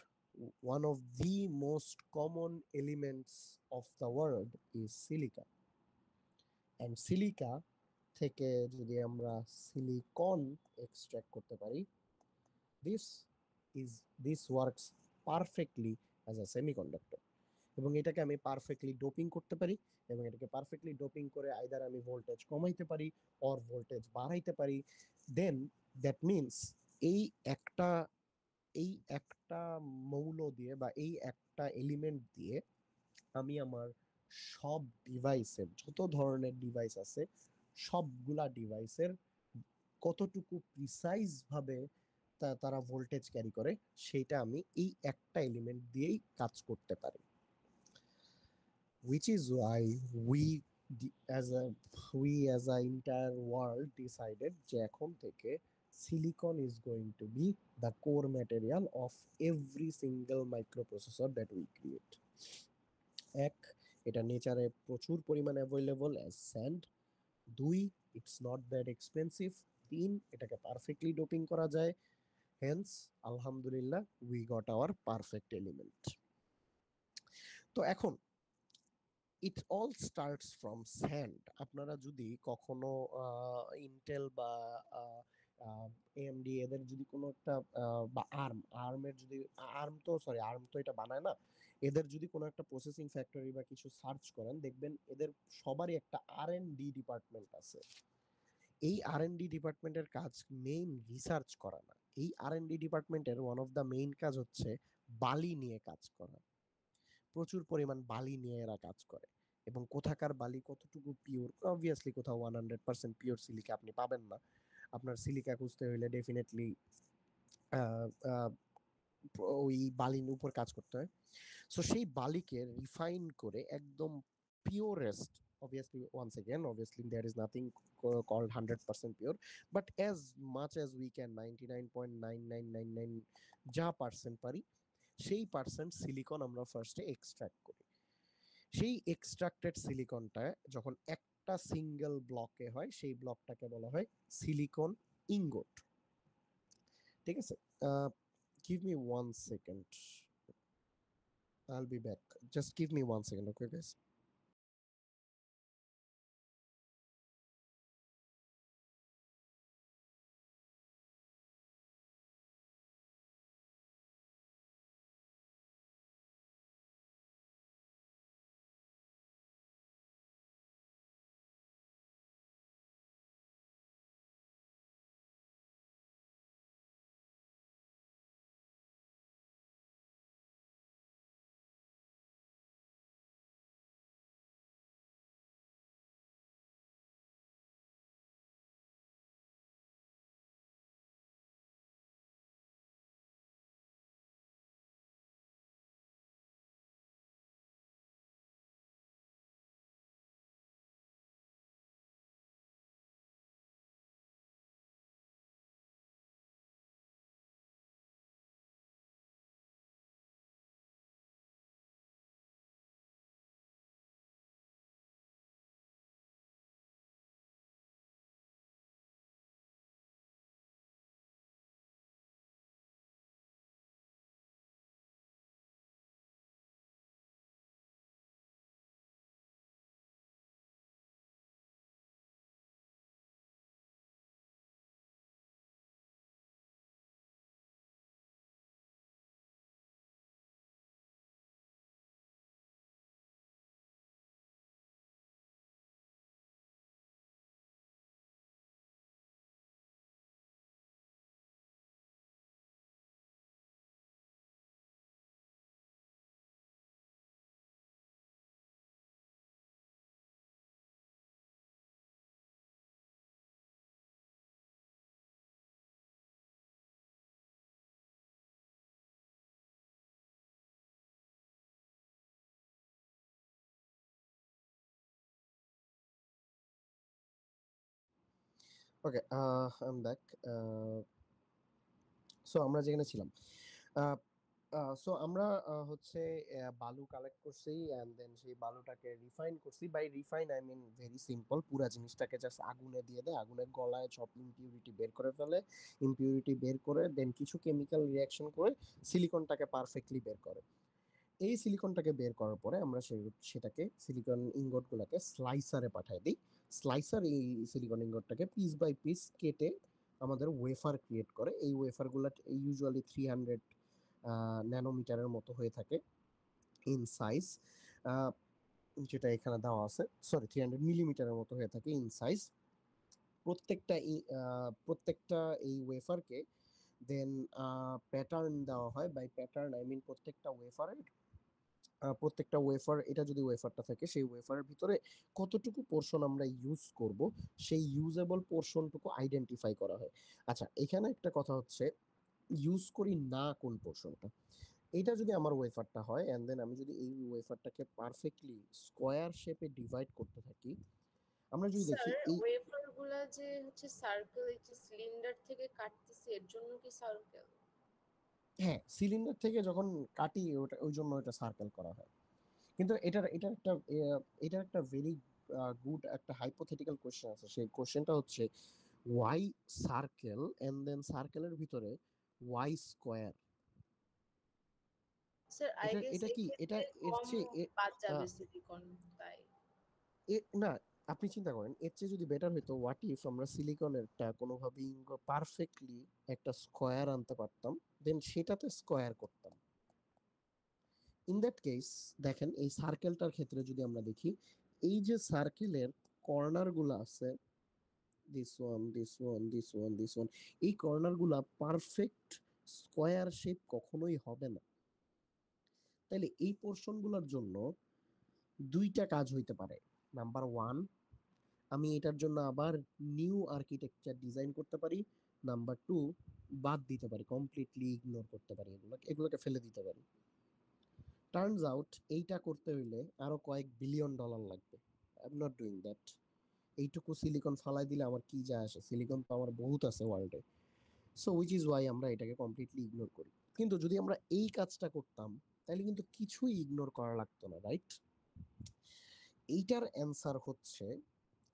one of the most common elements of the world is silica. And silica থেকে যদি আমরা সিলিকন এক্সট্রাক্ট করতে পারি, this this works perfectly as a semiconductor. এবং এটাকে আমি পারফেক্টলি ডোপিং করতে পারি, এবং এটাকে পারফেক্টলি ডোপিং করে আইদার আমি ভোল্টেজ কমাইতে পারি অর ভোল্টেজ বাড়াইতে পারি। দেন দ্যাট মিনস এই একটা এই একটা মৌল দিয়ে বা এই একটা এলিমেন্ট দিয়ে আমি আমার সব ডিভাইসের, যত ধরনের ডিভাইস আছে সবগুলা ডিভাইসের কতটুকু প্রিসাইজ ভাবে তারা ভোল্টেজ ক্যারি করে সেটা আমি এই একটা এলিমেন্ট দিয়েই কাজ করতে পারি। which is why we as a entire world decided যে এখন থেকে silicon is going to be the core material of every single microprocessor that we create. এক, এটা নেচারে প্রচুর পরিমাণে অ্যাভেলেবল অ্যাজ স্যান্ড। দুই, ইটস নট দ্যাট এক্সপেন্সিভ। তিন, এটাকে পারফেক্টলি ডোপিং করা যায়। হেন্স আলহামদুলিল্লাহ we got our perfect element. তো এখন it all starts from sand. আপনারা যদি কখনো ইন্টেল বা এএমডি এদের যদি কোনো একটা বা আর্মের যদি আর্ম তো এটা বানায় না, এদের যদি কোনো একটা প্রসেসিং ফ্যাক্টরি বা কিছু সার্চ করেন, দেখবেন এদের সবারই একটা আর&ডি ডিপার্টমেন্ট আছে। এই আর&ডি ডিপার্টমেন্টের কাজ মেইন রিসার্চ করা না, এই আর&ডি ডিপার্টমেন্টের ওয়ান অফ দ্য মেইন কাজ হচ্ছে বালি নিয়ে কাজ করা। প্রচুর পরিমাণ বালি নিয়ে এরা কাজ করে, এবং কোথাকার বালি কতটুকু পিওর, অবভিয়াসলি কোথাও 100% পিওর সিলিকা আপনি পাবেন না। আপনার সিলিকা খুঁজতে হলে ডেফিনেটলি ওই বালির উপর কাজ করতে হয়। সো সেই বালিকে রিফাইন করে একদম purest, obviously there is nothing called 100% pure, but as much as we can 99.9999 যা পার্সেন্ট পারি সেই পার্সেন্ট সিলিকন আমরা ফার্স্টে এক্সট্রাক্ট করি। সেই এক্সট্রাক্টেড সিলিকনটা যখন একটা সিঙ্গেল ব্লকে হয় সেই ব্লকটাকে বলা হয় সিলিকন ইনগট। ঠিক আছে, give me 1 second, I'll be back, just give me 1 second, okay guys. Okay, I am back. So আমরা যেখানে ছিলাম, সো আমরা হচ্ছে বালু কালেক্ট করছি অ্যান্ড দেন সেই বালুটাকে রিফাইন করছি। By refine I mean very simple, পুরা জিনিসটাকে জাস্ট আগুনে দিয়ে দেয়, আগুনের গলায় সব ইমপিউরিটি বের করে ফেলে, ইমপিউরিটি বের করে দেন কিছু কেমিক্যাল রিয়াকশন করে সিলিকনটাকে পারফেক্টলি বের করে। এই সিলিকনটাকে বের করার পরে আমরা সেটাকে সিলিকন ইনগটগুলোকে স্লাইসারে পাঠিয়ে দিই। স্লাইসার এই সিলিকন ইনগটটাকে পিস বাই পিস কেটে আমাদের ওয়েফার ক্রিয়েট করে। এই ওয়েফারগুলো ইউজুয়ালি 300 ন্যানোমিটারের মতো হয়ে থাকে ইন সাইজ, যেটা এখানে দেওয়া আছে, সরি 300 মিলিমিটারের মতো হয়ে থাকে ইন সাইজ। প্রত্যেকটা এই ওয়েফারকে দেন প্যাটার্ন দেওয়া হয়। বাই প্যাটার্ন আই মিন প্রত্যেকটা ওয়েফার, এটা যদি ওয়েফারটা থাকে সেই ওয়েফারের ভিতরে কতটুকু পোর্শন আমরা ইউজ করব সেই ইউজেবল পোর্শনটুকু আইডেন্টিফাই করা হয়। আচ্ছা, এখানে একটা কথা হচ্ছে, ইউজ করি না কোন পোর্শনটা। এটা যদি আমার ওয়েফারটা হয় এন্ড দেন আমি যদি এই ওয়েফারটাকে পারফেক্টলি স্কোয়ার শেপে ডিভাইড করতে থাকি, আমরা যদি দেখি স্যার, এই, ওয়েফার গুলা যে হচ্ছে সার্কেল, এই যে সিলিন্ডার থেকে কাটতেছে এর জন্য কি সার্কেল? হ্যাঁ সিলিন্ডার থেকে যখন কাটি ওটা ওই জন্য এটা সার্কেল করা হয়। কিন্তু এটার একটা ভেরি গুড একটা হাইপোথেটিক্যাল কোশ্চেন আছে। সেই কোশ্চেনটা হচ্ছে ওয়াই সার্কেল এন্ড দেন সার্কেলের ভিতরে ওয়াই স্কোয়ার। স্যার আই এটা গেস এটা কি এটা এক্ষেত্রে এর কম চেয়ে বাদ যাবে আহ, সিলিকন, তাই। না, আপনি চিন্তা করেন এর চেয়ে যদি বেটার হতো, হোয়াট ইফ আমরা সিলিকনেরটা কোনোভাবেই পারফেক্টলি একটা স্কোয়ার আনতে পারতাম, দেন সেটাতে স্কোয়ার করতাম। ইন দ্যাট কেস দেখেন এই সার্কেলটার ক্ষেত্রে যদি আমরা দেখি, এই যে সার্কেলের কর্নার গুলো আছে, this one this one this one this one, এই কর্নার গুলা পারফেক্ট স্কোয়ার শেপ কখনোই হবে না। তাইলে এই পোর্শন গুলোর জন্য দুইটা কাজ হইতে পারে। নাম্বার ওয়ান, আমি এটার জন্য আবার নিউ আর্কিটেকচার ডিজাইন করতে পারি। নাম্বার টু, বাদ দিতে পারি, কমপ্লিটলি ইগনোর করতে পারি, এগুলোকে ফেলে দিতে পারি। টার্নস আউট এইটা করতে হইলে আরো কয়েক বিলিয়ন ডলার লাগবে। I am not doing that. এইটুকু সিলিকন ফালাই দিলে আমার কি যায় আসে, সিলিকন তো আমার বহুত আছে ওয়ার্ল্ডে। সো উইচ ইজ ওয়াই আমরা এটাকে কমপ্লিটলি ইগনোর করি। কিন্তু যদি আমরা এই কাজটা করতাম তাহলে কিন্তু কিছুই ইগনোর করা লাগতো না, রাইট? এইটার অ্যান্সার হচ্ছে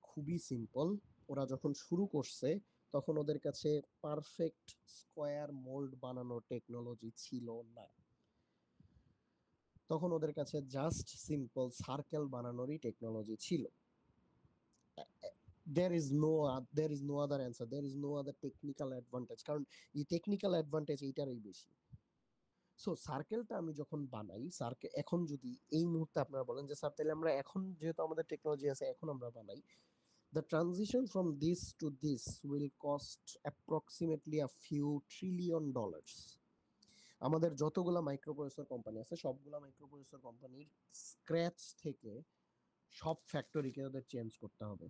খুবই সিম্পল। ওরা যখন শুরু করছে তখন ওদের কাছে পারফেক্ট স্কোয়ার মোল্ড বানানোর টেকনোলজি ছিল না, তখন ওদের কাছে জাস্ট সিম্পল সার্কেল বানানোরই টেকনোলজি ছিল। there is no other answer, there is no other technical advantage, কারণ এই টেকনিক্যাল অ্যাডভান্টেজ এইটারই বেশি। সো সার্কেলটা আমি যখন বানাই, সার্কেল এখন যদি এই মুহূর্তে আপনারা বলেন যে স্যার তাহলে আমরা এখন যেহেতু আমাদের টেকনোলজি আছে এখন আমরা বানাই, the transition from this to this will cost approximately a few trillion dollars. আমাদের যতগুলা মাইক্রোপ্রসেসর কোম্পানি আছে সবগুলা মাইক্রোপ্রসেসর কোম্পানির স্ক্র্যাচ থেকে সব ফ্যাক্টরিকে ওদের চেঞ্জ করতে হবে,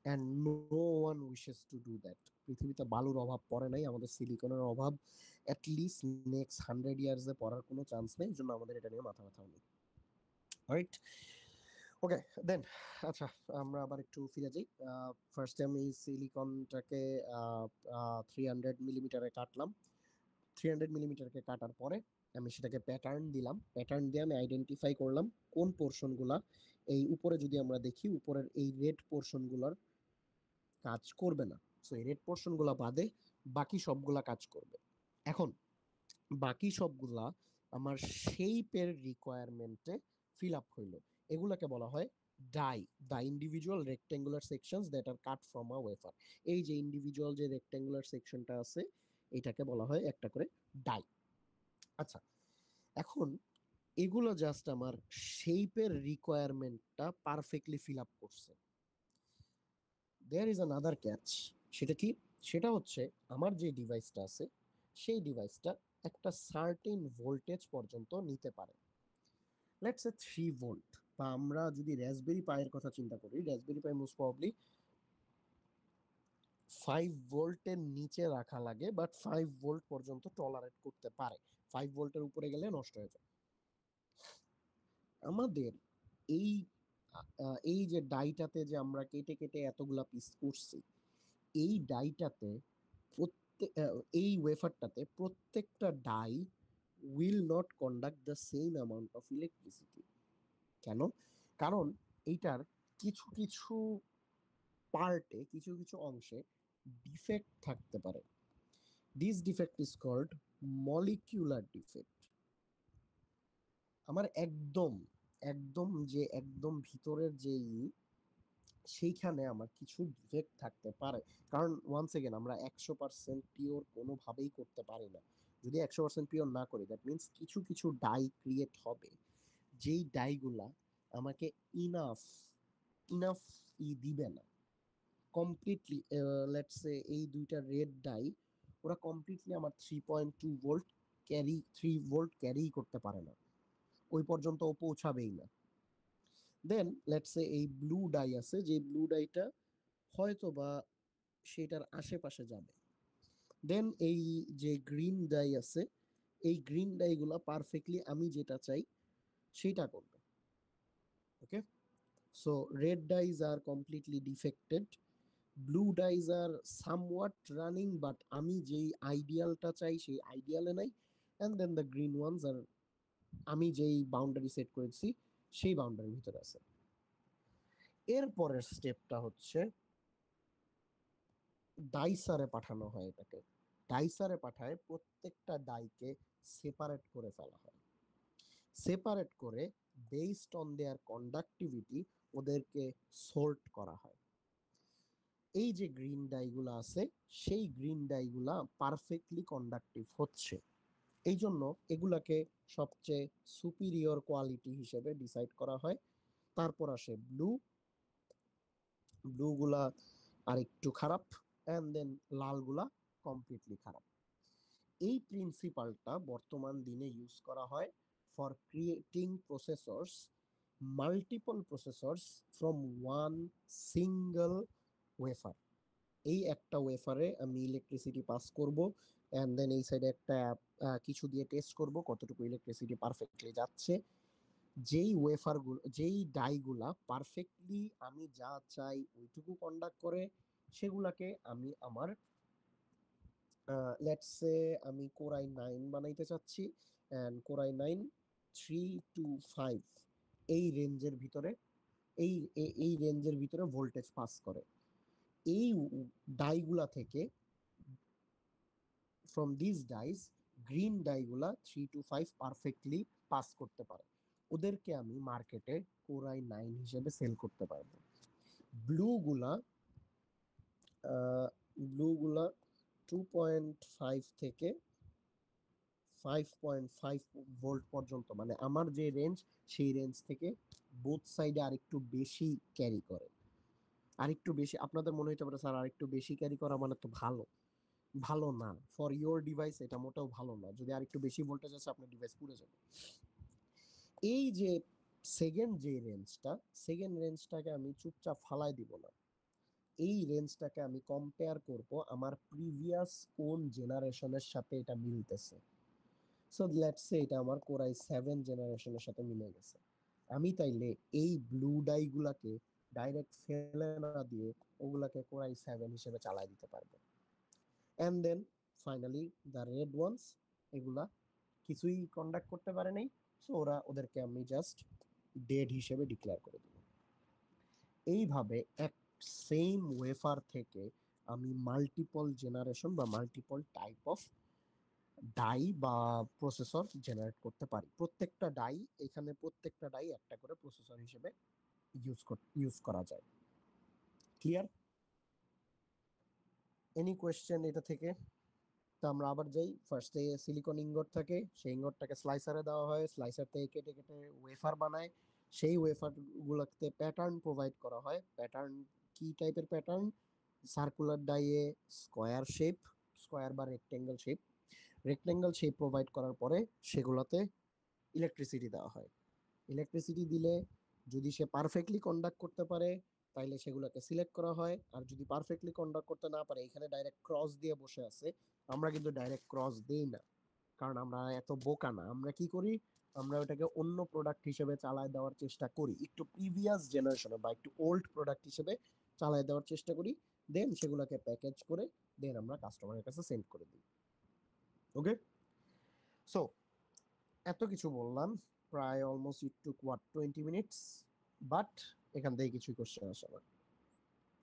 and no one wishes to do that. পৃথিবীতে বালুর অভাব পড়ে নাই, আমাদের সিলিকনের অভাব অ্যাটলিস্ট নেক্সট 100 ইয়ার্সে পড়ার কোনো চান্স নেই, এই জন্য আমাদের এটা নিয়ে মাথা ব্যথা নেই। রাইট, ওকে দেন। আচ্ছা, আমরা আবার একটু ফিরে যাই। ফার্স্টে আমি সিলিকনটাকে 300 মিলিমিটারে কাটলাম। 300 মিলিমিটারকে কাটার পরে আমি সেটাকে প্যাটার্ন দিলাম, প্যাটার্ন দিয়ে আমি আইডেন্টিফাই করলাম কোন পোর্শনগুলা, এই উপরে যদি আমরা দেখি উপরের এই রেড পোর্শনগুলোর কাজ করবে না, সো এই রেড পোর্শনগুলা বাদে বাকি সবগুলা কাজ করবে। এখন বাকি সবগুলা আমার শেপের রিকোয়ারমেন্টে ফিল আপ হইলো, এগুলাকে বলা হয় die, the individual rectangular sections that are cut from a wafer. এই যে ইন্ডিভিজুয়াল যে রেক্টেঙ্গুলার সেকশনটা আছে এটাকে বলা হয় একটা করে ডাই। আচ্ছা, এখন এগুলো জাস্ট আমার শেপের রিকোয়ারমেন্টটা পারফেক্টলি ফিল আপ করছে। There is another catch. সেটা কি? সেটা হচ্ছে আমার যে ডিভাইসটা আছে সেই ডিভাইসটা একটা সার্টেন ভোল্টেজ পর্যন্ত নিতে পারে, লেটস সে 3 ভোল্ট। বা আমরা যদি রাসবেরি পাইয়ের কথা চিন্তা করি, রাসবেরি পাই মোস্ট প্রবাবলি 5 ভোল্টের নিচে রাখা লাগে, বাট 5 ভোল্ট পর্যন্ত টলারেট করতে পারে, 5 ভোল্টের উপরে গেলে নষ্ট হয়ে যায়। আমাদের এই এই যে ডাইটাতে যে আমরা কেটে কেটে এতগুলা পিস করছি, এই ডাইটাতে এই ওয়েফারটাতে প্রত্যেকটা die will not conduct the same amount of electricity. কেন? কারণ এইটার কিছু কিছু পার্টে, কিছু কিছু অংশে ডিফেক্ট থাকতে পারে। This defect is called molecular defect. আমার একদম একদম যে একদম ভিতরের যেই সেইখানে আমার কিছু ডিফেক্ট থাকতে পারে, কারণ ওয়ান্স এগেন আমরা 100% পিওর কোনোভাবেই করতে পারি না। যদি 100% পিওর না করি দ্যাট মিনস কিছু কিছু ডাই ক্রিয়েট হবে যেই ডাইগুলা আমাকে ইনাফ ইনাফ দিবে না কমপ্লিটলি। লেটস সে এই দুইটা রেড ডাই ওরা কমপ্লিটলি আমার 3.2 ভোল্ট ক্যারি 3 ভোল্ট ক্যারি করতে পারে না, ওই পর্যন্ত ও পৌঁছাবেই না। দেন লেটস সে এই ব্লু ডাই আছে, যে ব্লু ডাইটা হয়তো বা সেটার আশেপাশে যাবে। দেন এই যে গ্রিন ডাই আছে, এই গ্রিন ডাইগুলা পারফেক্টলি আমি যেটা চাই সেটা করবে। Okay, so red dies are completely defected, blue dies are somewhat running, but আমি যেই আইডিয়ালটা চাই সেই আইডিয়ালে নাই। And then the green ones are আমি যেই বাউন্ডারি সেট করেছি সেই বাউন্ডারির ভিতরে আছে। এরপরের স্টেপটা হচ্ছে ডাইসারে পাঠানো হয় এটাকে। ডাইসারে পাঠায় প্রত্যেকটা ডাইকে সেপারেট করে ফেলা হয়, সেপারেট করে বেসড অন দেয়ার কন্ডাক্টিভিটি ওদেরকে সর্ট করা হয়। এই যে গ্রিন ডাইগুলো আছে সেই গ্রিন ডাইগুলা পারফেক্টলি কন্ডাক্টিভ হচ্ছে, এই জন্য এগুলাকে সবচেয়ে সুপিরিয়র কোয়ালিটি হিসেবে ডিসাইড করা হয়। তারপর আসে ব্লু, ব্লুগুলা আর একটু খারাপ, অ্যান্ড দেন লালগুলা কমপ্লিটলি খারাপ। এই প্রিন্সিপালটা বর্তমান দিনে ইউজ করা হয় for creating processors, multiple processors from one single wafer. এই একটা ওয়েফারে আমি ইলেকট্রিসিটি পাস করব, অ্যান্ড দেন এই সাইডে একটা কিছু দিয়ে টেস্ট করব কতটুকু ইলেকট্রিসিটি পারফেক্টলি যাচ্ছে। যেই ওয়েফারগুলো যেই ডাইগুলা পারফেক্টলি আমি যা চাই ওইটুকু কন্ডাক্ট করে সেগুলাকে আমি আমার লেটস সে আমি কোরাই 9 বানাইতে চাচ্ছি, অ্যান্ড কোরাই 9 3 to 5 এই রেঞ্জের ভিতরে এই এই রেঞ্জের ভিতরে ভোল্টেজ পাস করে। এই ডাইগুলা থেকে, ফ্রম দিস ডাইস, গ্রিন ডাইগুলা 3 to 5 পারফেক্টলি পাস করতে পারে। ওদেরকে আমি মার্কেটে কোর i9 হিসেবে সেল করতে পারবো। ব্লুগুলা ব্লুগুলা 2.5 থেকে 5.5 ভোল্ট পর্যন্ত, মানে আমার যে রেঞ্জ সেই রেঞ্জ থেকে বোথ সাইডে আরেকটু বেশি ক্যারি করে। আরেকটু বেশি, আপনাদের মনে হতে পারে স্যার আরেকটু বেশি ক্যারি করা মানে তো ভালো। ভালো না, ফর ইওর ডিভাইস এটা মোটেও ভালো না। যদি আরেকটু বেশি ভোল্টেজ আছে আপনার ডিভাইস পুড়ে যাবে। এই যে সেকেন্ড রেঞ্জটাকে আমি চুপচাপ ফালাই দিব না। এই রেঞ্জটাকে আমি কম্পেয়ার করব আমার প্রিভিয়াস কোন জেনারেশনের সাথে এটা মিলতেছে। সো লেটস সে এটা আমার কোর i7 জেনারেশনের সাথে মিলে গেছে। আমি তাইলে এই ব্লু ডাইগুলাকে ডাইরেক্ট ফেলে না দিয়ে ওগুলাকে কোর i7 হিসেবে চালাই দিতে পারবো। And then finally the red ones, এগুলা কিছুই কন্ডাক্ট করতে পারে নাই, সো ওদেরকে আমি জাস্ট ডেড হিসেবে ডিক্লেয়ার করে দেব। এইভাবে এক সেম ওয়েফার থেকে আমি মাল্টিপল জেনারেশন বা মাল্টিপল টাইপ অফ ডাই বা প্রসেসর জেনারেট করতে পারি। প্রত্যেকটা ডাই একটা করে প্রসেসর হিসেবে ইউজ করা যায়। ক্লিয়ার? এনি কোয়েশ্চেন এটা থেকে? তো আমরা আবার যাই, ফার্স্টে সিলিকন ইনগট থাকে, সেই ইনগটটাকে স্লাইসারে দেওয়া হয়, স্লাইসার থেকে কেটে কেটে ওয়েফার বানায়। সেই ওয়েফার গুলোতে প্যাটার্ন প্রোভাইড করা হয়। প্যাটার্ন কি টাইপের প্যাটার্ন? সার্কুলার ডাইয়ে স্কোয়ার বা রেক্টেঙ্গেল শেপ প্রোভাইড করার পরে সেগুলোতে ইলেকট্রিসিটি দেওয়া হয়। ইলেকট্রিসিটি দিলে যদি সে পারফেক্টলি কন্ডাক্ট করতে পারে তাইলে সেগুলোকে সিলেক্ট করা হয়। আর যদি পারফেক্টলি কন্ডাক্ট করতে না পারে, এখানে ডাইরেক্ট ক্রস দিয়ে বসে আছে, আমরা কিন্তু ডাইরেক্ট ক্রস দেই না, কারণ আমরা এত বোকা না। আমরা কি করি, আমরা ওটাকে অন্য প্রোডাক্ট হিসেবে চালায় দেওয়ার চেষ্টা করি, একটু প্রিভিয়াস জেনারেশনে বা একটু ওল্ড প্রোডাক্ট হিসেবে চালায় দেওয়ার চেষ্টা করি। দেন সেগুলোকে প্যাকেজ করে দেন আমরা কাস্টমারের কাছে সেন্ড করে দিই। ওকে, সো এত কিছু বললাম, প্রায় almost it took 20 minutes, but এখান থেকে কিছুই কোশ্চেন আসে না।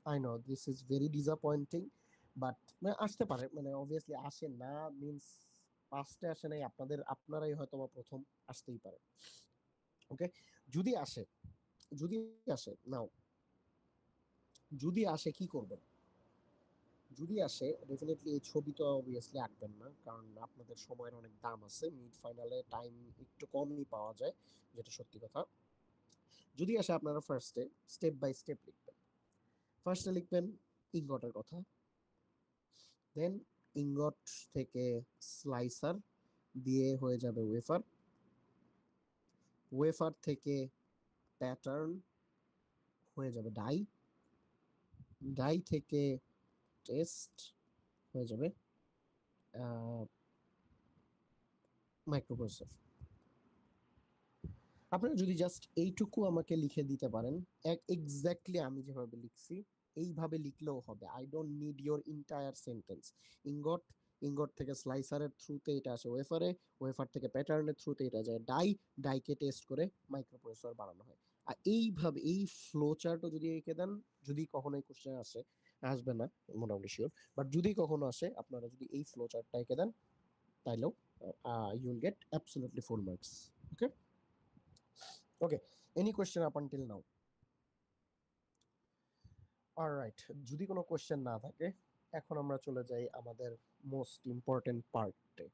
I know this is very disappointing, but মানে আসতে পারে, মানে অবভিয়াসলি আসে না মিনস পাঁচটা আসে নাই, আপনারাই হয়তো বা প্রথম, আসতেই পারে। ওকে, যদি আসে, যদি আসে নাও, যদি আসে কি করবেন? যদি আসে ডেফিনেটলি এই ছবি তো অবভিয়াসলি আঁকবেন না, কারণ আপনাদের সময়ের অনেক দাম আছে, মিড ফাইনালে টাইম একটু কমই পাওয়া যায়, যেটা সত্যি কথা। যদি আসে আপনারা ফার্স্টে স্টেপ বাই স্টেপ লিখবেন। ফার্স্টে লিখবেন ইনগটের কথা, দেন ইনগট থেকে স্লাইসার দিয়ে হয়ে যাবে ওয়েফার, ওয়েফার থেকে প্যাটার্ন হয়ে যাবে ডাই, ডাই থেকে টেস্ট হয়ে যাবে মাইক্রোপ্রসেসর। আপনারা যদি জাস্ট এইটুকু আমাকে লিখে দিতে পারেন, এক্স্যাক্টলি আমি যেভাবে লিখছি এইভাবে লিখলেও হবে। I don't need your entire sentence. Ingot, ingot থেকে স্লাইসারের থ্রুতে এটা আসে ওয়েফারে, ওয়েফার থেকে প্যাটার্নের থ্রুতে এটা যায় ডাইকে টেস্ট করে মাইক্রোপ্রসেসর বানানো হয়। আর এইভাবে এই ফ্লো চার্টও যদি এঁকে দেন, যদি কখনো এই কোশ্চেন আসে, আসবে না মোটামুটি শিওর, বাট যদি কখনো আসে আপনারা যদি এই ফ্লো চার্টটা এঁকে দেন তাইলেও you will get absolutely full marks. Okay, okay, any question up until now? Alright, যদি কোনো কোয়েশ্চেন না থাকে এখন আমরা চলে যাই আমাদের মোস্ট ইম্পর্টেন্ট পার্টে।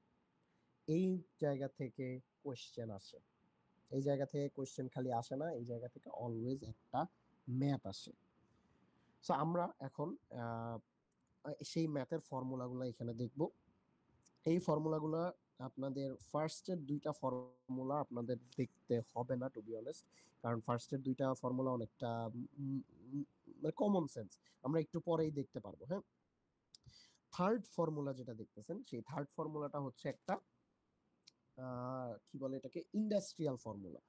এই জায়গা থেকে কোয়েশ্চেন আসে, এই জায়গা থেকে কোয়েশ্চেন খালি আসে না, এই জায়গা থেকে অলওয়েজ একটা ম্যাথ আসে। সো আমরা এখন সেই ম্যাথের ফর্মুলাগুলো এখানে দেখব। এই ফর্মুলাগুলো আপনাদের ফার্স্টের দুইটা ফর্মুলা আপনাদের দেখতে হবে না টু বি অনেস্ট, কারণ ফার্স্টের দুইটা ফর্মুলা অনেকটা মানে কমন সেন্স, আমরা একটু পরেই দেখতে পারবো। হ্যাঁ, থার্ড ফর্মুলা যেটা দেখতেছেন সেই থার্ড ফর্মুলাটা হচ্ছে একটা কি বলে এটাকে, ইন্ডাস্ট্রিয়াল ফর্মুলা।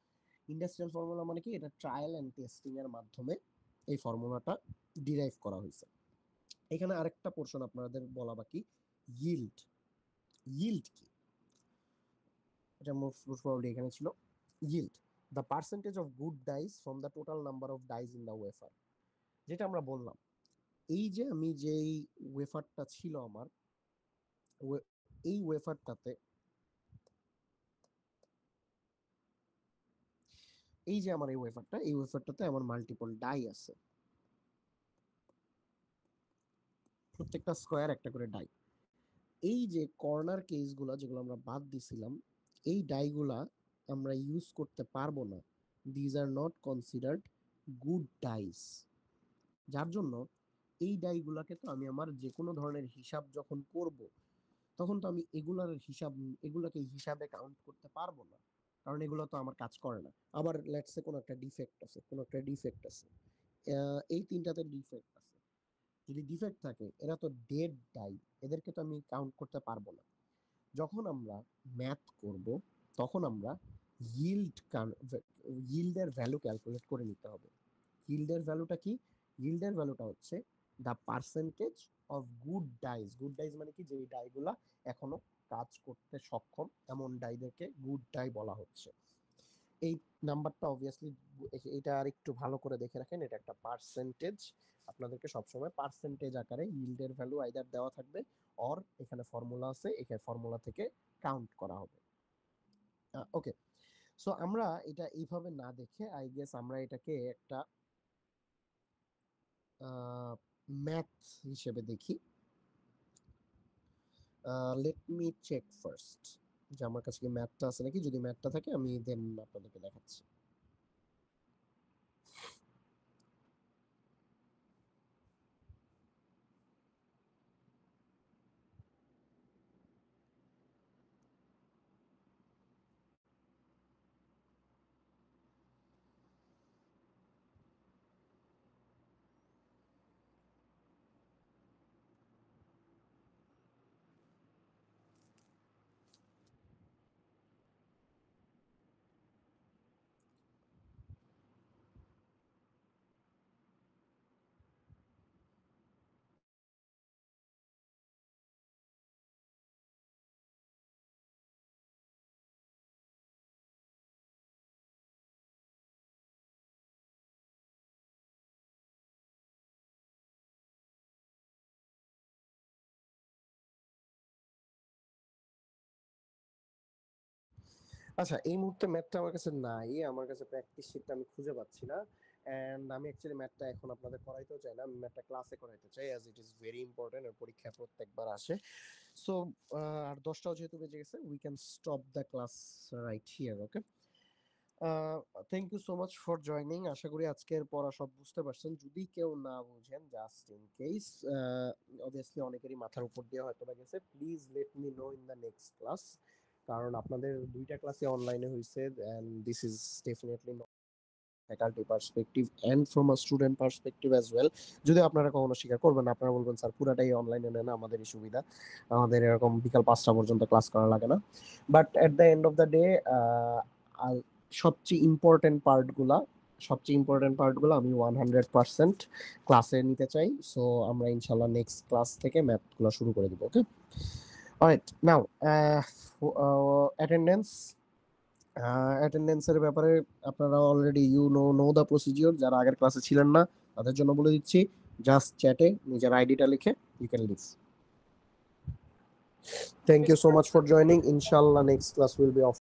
ইন্ডাস্ট্রিয়াল ফর্মুলা মানে কি, এটা ট্রায়াল এন্ড টেস্টিং এর মাধ্যমে এই ফর্মুলাটা ডিরাইভ করা হয়েছে। এখানে আরেকটা পোর্শন আপনাদের বলা বাকি, yield। yield কি, এটা মোস্ট প্রবাবলি এখানে ছিল। yield, the percentage of good dies from the total number of dies in the wafer. যেটা আমরা বললাম, এই যে আমি যেই ওয়েফারটা ছিল আমার, এই ওয়েফারটাতে, এই যে আমার এই ওয়েফারটাতে আমার মাল্টিপল ডাই আছে, প্রত্যেকটা স্কোয়ার একটা করে ডাই। এই যে কর্নার কেসগুলো যেগুলো আমরা বাদ দিছিলাম, এই ডাইগুলা আমরা ইউজ করতে পারবো না। These are not considered good dies. যার জন্য এই ডাইগুলাকে তো আমি আমার যে কোনো ধরনের হিসাব যখন করব, তখন তো আমি এগুলাকে হিসাবে কাউন্ট করতে পারবো না, কারণ এগুলো তো আমার কাজ করে না। আবার লেটস সে কোনো একটা ডিফেক্ট আছে, এই তিনটাতে ডিফেক্ট আছে। যদি ডিফেক্ট থাকে, এরা তো ডেড ডাই, এদেরকে তো আমি কাউন্ট করতে পারবো না। যখন আমরা ম্যাথ করব, তখন আমরা yield ভ্যালু ক্যালকুলেট করে নিতে হবে। yield ভ্যালুটা কি? yield ভ্যালুটা হচ্ছে the percentage of good dies মানে কি, যে ডাইগুলা এখনো কাজ করতে সক্ষম, এমন ডাইদেরকে গুড ডাই বলা হচ্ছে। এই নাম্বারটা অবভিয়াসলি, এটা আর একটু ভালো করে দেখে রাখেন, এটা একটা পার্সেন্টেজ। আপনাদেরকে সবসময় পার্সেন্টেজ আকারে yield ভ্যালু আইদার দেওয়া থাকবে, অর এখানে ফর্মুলা আছে, এখানে ফর্মুলা থেকে কাউন্ট করা হবে। ওকে, সো আমরা এটা এইভাবে না দেখে, আই গেস আমরা এটাকে একটা ম্যাথ হিসেবে দেখি। লেট মি চেক ফার্স্ট যে আমার কাছে কি ম্যাথটা আছে নাকি। যদি ম্যাথটা থাকে আমি দেন আপনাদেরকে দেখাচ্ছি। আচ্ছা, এই মুহূর্তে ম্যাথটা আমার কাছে নাই, আমার কাছে প্র্যাকটিস শিটটা আমি খুঁজে পাচ্ছি না। এন্ড আমি অ্যাকচুয়ালি ম্যাথটা এখন আপনাদের করাইতেও চাই না, আমি ম্যাথটা ক্লাসে করাইতে চাই, as it is very important, আর পরীক্ষা প্রত্যেকবার আসে। সো আর 10টাও যেহেতু বেজে গেছে, we can stop the class right here. Okay, thank you so much for joining. আশা করি আজকের পড়া সব বুঝতে পারছেন। যদি কেউ না বুঝেন, জাস্ট ইন কেস, অবভিয়াসলি অনেকেরই মাথার উপর দিয়ে হয়তো বা গেছে, please let me know in the next class. কারণ আপনাদের দুইটা ক্লাসে অনলাইনে হয়েছে, and this is definitely faculty perspective and from a student perspective as well. যদি আপনারা কখনো স্বীকার করবেন, আপনারা বলবেন স্যার পুরাটাই অনলাইনে নেন, আমাদেরই সুবিধা, আমাদের এরকম বিকাল 5টা পর্যন্ত ক্লাস করা লাগে না। But at the end of the day, সবচেয়ে ইম্পর্টেন্ট পার্টগুলা আমি 100% ক্লাসে নিতে চাই। সো আমরা ইনশাল্লাহ নেক্সট ক্লাস থেকে ম্যাথগুলো শুরু করে দিব। ওকে, অলরাইট, নাও অ্যাটেন্ডেন্স। অ্যাটেন্ডেন্সের ব্যাপারে আপনারা অলরেডি নো দ্য প্রসিজিওর। যারা আগের ক্লাসে ছিলেন না, তাদের জন্য বলে দিচ্ছি, জাস্ট চ্যাটে নিজের আইডিটা লিখে you can leave. Thank you so much for joining. ইনশাল্লাহ next class will be of